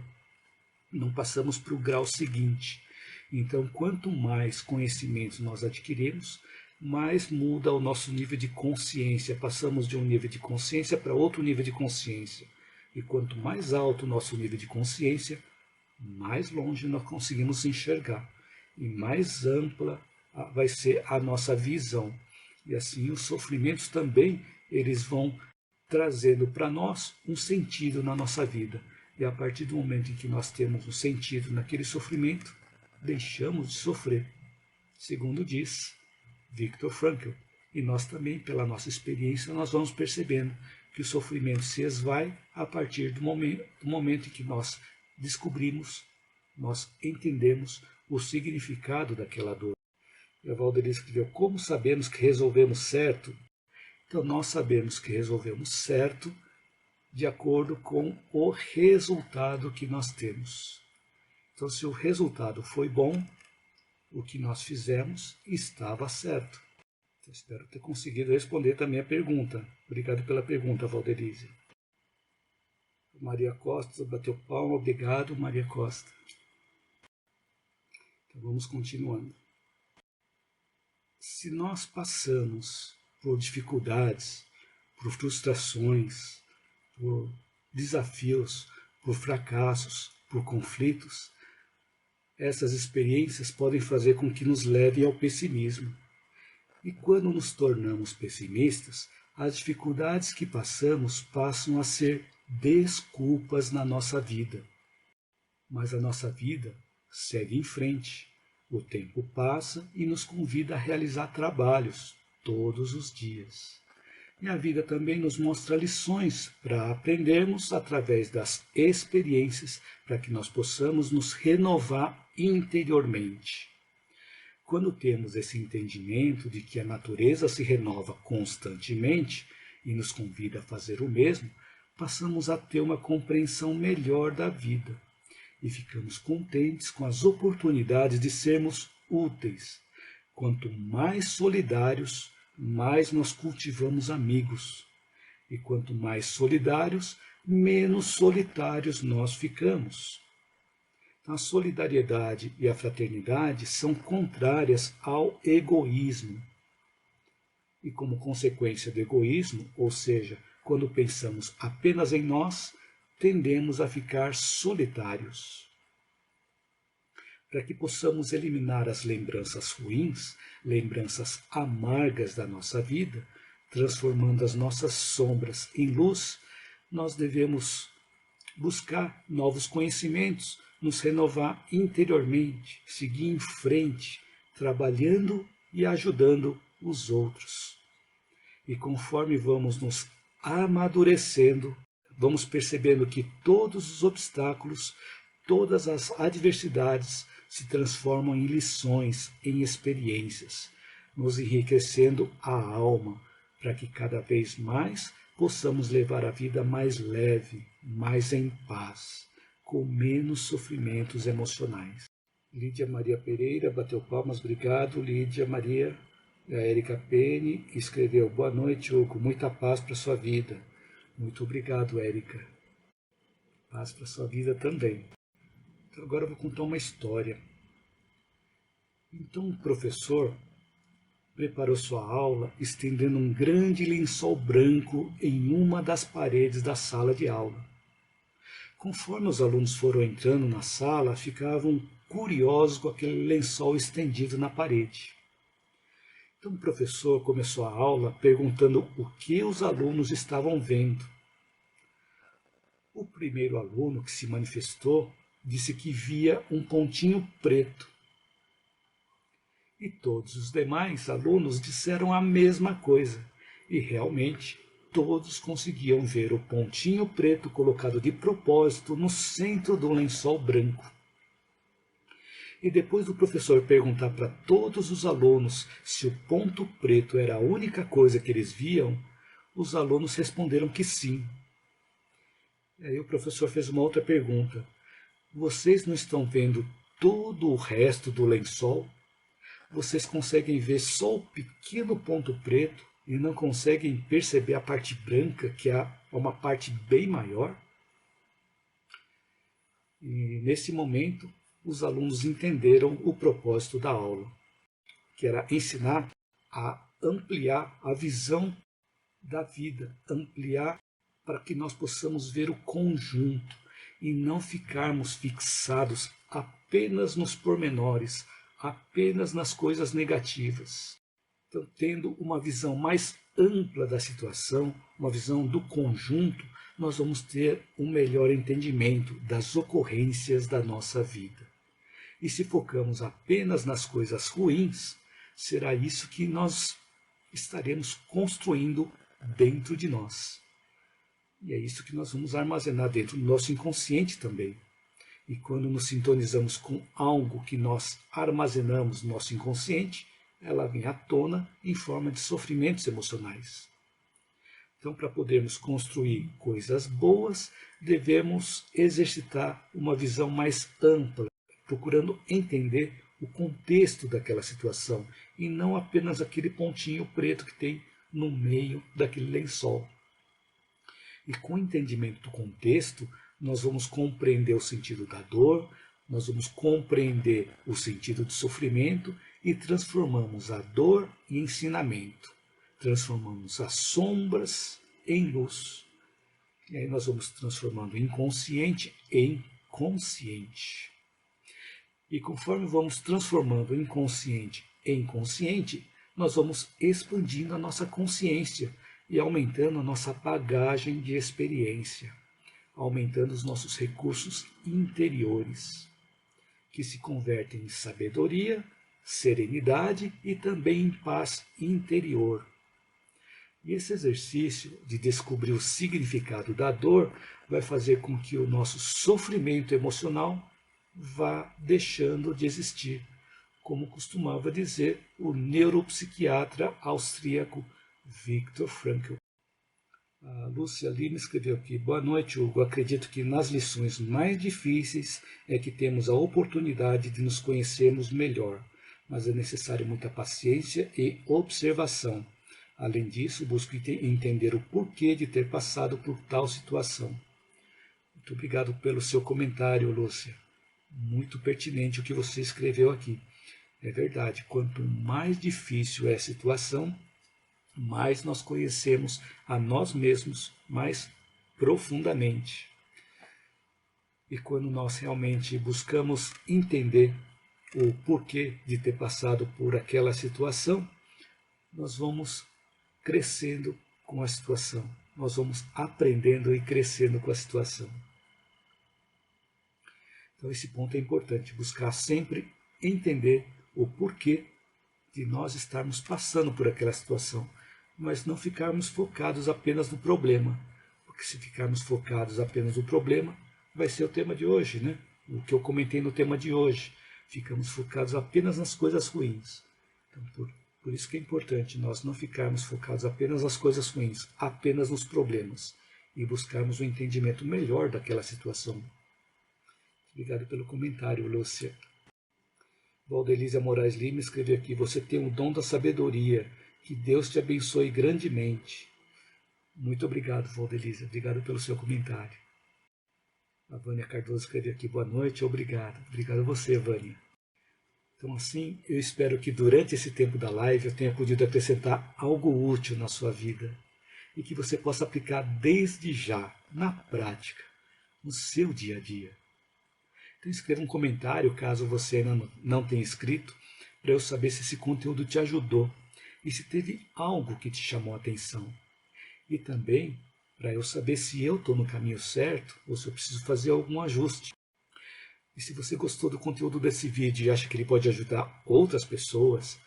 não passamos para o grau seguinte. Então, quanto mais conhecimentos nós adquirimos, mais muda o nosso nível de consciência. Passamos de um nível de consciência para outro nível de consciência. E quanto mais alto o nosso nível de consciência, mais longe nós conseguimos enxergar. E mais ampla vai ser a nossa visão. E assim os sofrimentos também, eles vão trazendo para nós um sentido na nossa vida. E a partir do momento em que nós temos um sentido naquele sofrimento, deixamos de sofrer, segundo diz Viktor Frankl. E nós também, pela nossa experiência, nós vamos percebendo que o sofrimento se esvai a partir do momento em que nós descobrimos, nós entendemos o significado daquela dor. E a Valdelise escreveu: como sabemos que resolvemos certo? Então nós sabemos que resolvemos certo de acordo com o resultado que nós temos. Então, se o resultado foi bom, o que nós fizemos estava certo. Então, espero ter conseguido responder também a pergunta. Obrigado pela pergunta, Valdelise. Maria Costa bateu palma. Obrigado, Maria Costa. Então, vamos continuando. Se nós passamos por dificuldades, por frustrações, por desafios, por fracassos, por conflitos, essas experiências podem fazer com que nos levem ao pessimismo. E quando nos tornamos pessimistas, as dificuldades que passamos passam a ser desculpas na nossa vida. Mas a nossa vida segue em frente. O tempo passa e nos convida a realizar trabalhos todos os dias. E a vida também nos mostra lições para aprendermos através das experiências, para que nós possamos nos renovar interiormente. Quando temos esse entendimento de que a natureza se renova constantemente e nos convida a fazer o mesmo, passamos a ter uma compreensão melhor da vida e ficamos contentes com as oportunidades de sermos úteis. Quanto mais solidários, mais nós cultivamos amigos. E quanto mais solidários, menos solitários nós ficamos. A solidariedade e a fraternidade são contrárias ao egoísmo. E como consequência do egoísmo, ou seja, quando pensamos apenas em nós, tendemos a ficar solitários. Para que possamos eliminar as lembranças ruins, lembranças amargas da nossa vida, transformando as nossas sombras em luz, nós devemos buscar novos conhecimentos, nos renovar interiormente, seguir em frente, trabalhando e ajudando os outros. E conforme vamos nos amadurecendo, vamos percebendo que todos os obstáculos, todas as adversidades se transformam em lições, em experiências, nos enriquecendo a alma, para que cada vez mais possamos levar a vida mais leve, mais em paz, com menos sofrimentos emocionais. Lídia Maria Pereira bateu palmas, obrigado. Lídia Maria. A Érica Pene escreveu: boa noite, Hugo, muita paz para sua vida. Muito obrigado, Érica. Paz para sua vida também. Então, agora eu vou contar uma história. Então, o professor preparou sua aula estendendo um grande lençol branco em uma das paredes da sala de aula. Conforme os alunos foram entrando na sala, ficavam curiosos com aquele lençol estendido na parede. Então o professor começou a aula perguntando o que os alunos estavam vendo. O primeiro aluno que se manifestou disse que via um pontinho preto. E todos os demais alunos disseram a mesma coisa. E realmente todos conseguiam ver o pontinho preto colocado de propósito no centro do lençol branco. E depois do professor perguntar para todos os alunos se o ponto preto era a única coisa que eles viam, os alunos responderam que sim. E aí o professor fez uma outra pergunta: vocês não estão vendo todo o resto do lençol? Vocês conseguem ver só o pequeno ponto preto e não conseguem perceber a parte branca, que é uma parte bem maior? E nesse momento, os alunos entenderam o propósito da aula, que era ensinar a ampliar a visão da vida, ampliar para que nós possamos ver o conjunto e não ficarmos fixados apenas nos pormenores, apenas nas coisas negativas. Então, tendo uma visão mais ampla da situação, uma visão do conjunto, nós vamos ter um melhor entendimento das ocorrências da nossa vida. E se focamos apenas nas coisas ruins, será isso que nós estaremos construindo dentro de nós. E é isso que nós vamos armazenar dentro do nosso inconsciente também. E quando nos sintonizamos com algo que nós armazenamos no nosso inconsciente, ela vem à tona em forma de sofrimentos emocionais. Então, para podermos construir coisas boas, devemos exercitar uma visão mais ampla, procurando entender o contexto daquela situação e não apenas aquele pontinho preto que tem no meio daquele lençol. E com o entendimento do contexto, nós vamos compreender o sentido da dor, nós vamos compreender o sentido do sofrimento e transformamos a dor em ensinamento. transformamos as sombras em luz. E aí nós vamos transformando o inconsciente em consciente. E conforme vamos transformando o inconsciente em consciente, nós vamos expandindo a nossa consciência e aumentando a nossa bagagem de experiência, aumentando os nossos recursos interiores, que se convertem em sabedoria, serenidade e também em paz interior. E esse exercício de descobrir o significado da dor vai fazer com que o nosso sofrimento emocional vá deixando de existir, como costumava dizer o neuropsiquiatra austríaco Viktor Frankl. A Lúcia Lima escreveu aqui: boa noite, Hugo. Acredito que nas lições mais difíceis é que temos a oportunidade de nos conhecermos melhor, mas é necessário muita paciência e observação. Além disso, busco entender o porquê de ter passado por tal situação. Muito obrigado pelo seu comentário, Lúcia. Muito pertinente o que você escreveu aqui. É verdade, quanto mais difícil é a situação, mais nós conhecemos a nós mesmos mais profundamente. E quando nós realmente buscamos entender o porquê de ter passado por aquela situação, nós vamos crescendo com a situação. Nós vamos aprendendo e crescendo com a situação. Então esse ponto é importante, buscar sempre entender o porquê de nós estarmos passando por aquela situação, mas não ficarmos focados apenas no problema, porque se ficarmos focados apenas no problema, vai ser o tema de hoje, né? O que eu comentei no tema de hoje, ficamos focados apenas nas coisas ruins. Então, por isso que é importante nós não ficarmos focados apenas nas coisas ruins, apenas nos problemas, e buscarmos um entendimento melhor daquela situação. Obrigado pelo comentário, Lúcia. Valdelísia Moraes Lima escreveu aqui: você tem o dom da sabedoria, que Deus te abençoe grandemente. Muito obrigado, Valdelísia, obrigado pelo seu comentário. A Vânia Cardoso escreveu aqui: boa noite, obrigado. Obrigado a você, Vânia. Então assim, eu espero que durante esse tempo da live eu tenha podido acrescentar algo útil na sua vida e que você possa aplicar desde já, na prática, no seu dia a dia. Então escreva um comentário, caso você ainda não tenha escrito, para eu saber se esse conteúdo te ajudou e se teve algo que te chamou a atenção. E também para eu saber se eu estou no caminho certo ou se eu preciso fazer algum ajuste. E se você gostou do conteúdo desse vídeo e acha que ele pode ajudar outras pessoas,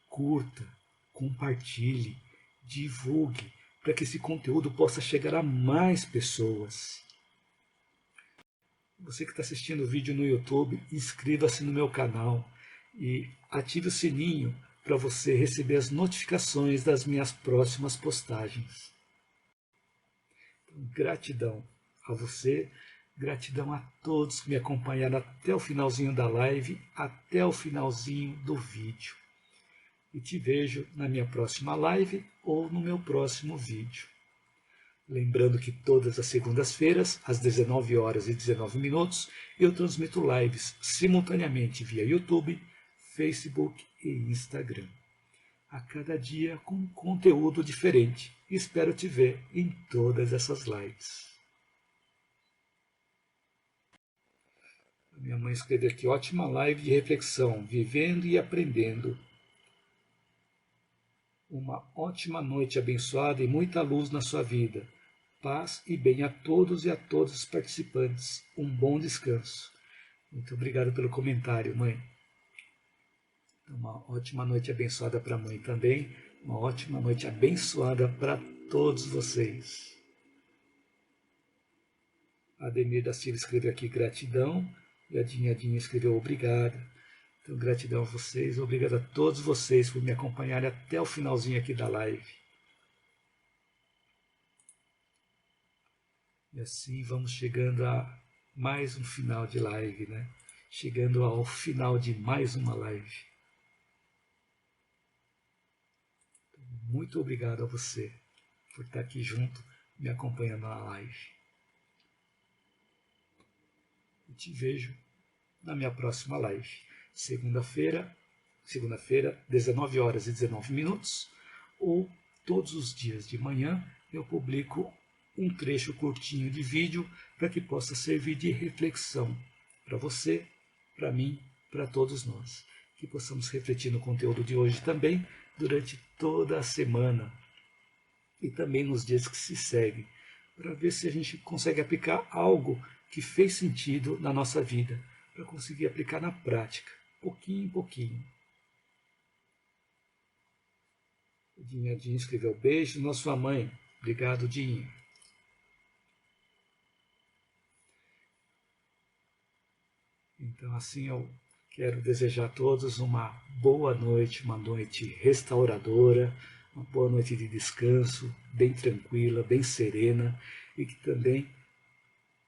curta, compartilhe, divulgue, para que esse conteúdo possa chegar a mais pessoas. Você que está assistindo o vídeo no YouTube, inscreva-se no meu canal e ative o sininho para você receber as notificações das minhas próximas postagens. Então, gratidão a você, gratidão a todos que me acompanharam até o finalzinho da live, até o finalzinho do vídeo. E te vejo na minha próxima live ou no meu próximo vídeo. Lembrando que todas as segundas-feiras, às 19h19, eu transmito lives simultaneamente via YouTube, Facebook e Instagram. A cada dia com conteúdo diferente. Espero te ver em todas essas lives. A minha mãe escreveu aqui: ótima live de reflexão, vivendo e aprendendo. Uma ótima noite abençoada e muita luz na sua vida. Paz e bem a todos e a todos os participantes. Um bom descanso. Muito obrigado pelo comentário, mãe. Uma ótima noite abençoada para a mãe também. Uma ótima noite abençoada para todos vocês. Ademir da Silva escreveu aqui: gratidão. E a Dinha escreveu: obrigado. Então, gratidão a vocês. Obrigado a todos vocês por me acompanharem até o finalzinho aqui da live. E assim vamos chegando a mais um final de live, né? Chegando ao final de mais uma live. Muito obrigado a você por estar aqui junto, me acompanhando na live. E te vejo na minha próxima live. Segunda-feira, 19h19, ou todos os dias de manhã eu publico um trecho curtinho de vídeo para que possa servir de reflexão para você, para mim, para todos nós. Que possamos refletir no conteúdo de hoje também durante toda a semana e também nos dias que se seguem, para ver se a gente consegue aplicar algo que fez sentido na nossa vida, para conseguir aplicar na prática, pouquinho em pouquinho. O Dinho escreveu beijo na sua mãe. Obrigado, Dinho. Então, assim, eu quero desejar a todos uma boa noite, uma noite restauradora, uma boa noite de descanso, bem tranquila, bem serena, e que também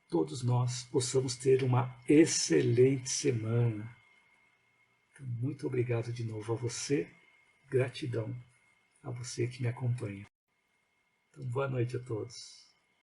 todos nós possamos ter uma excelente semana. Então, muito obrigado de novo a você, gratidão a você que me acompanha. Então, boa noite a todos.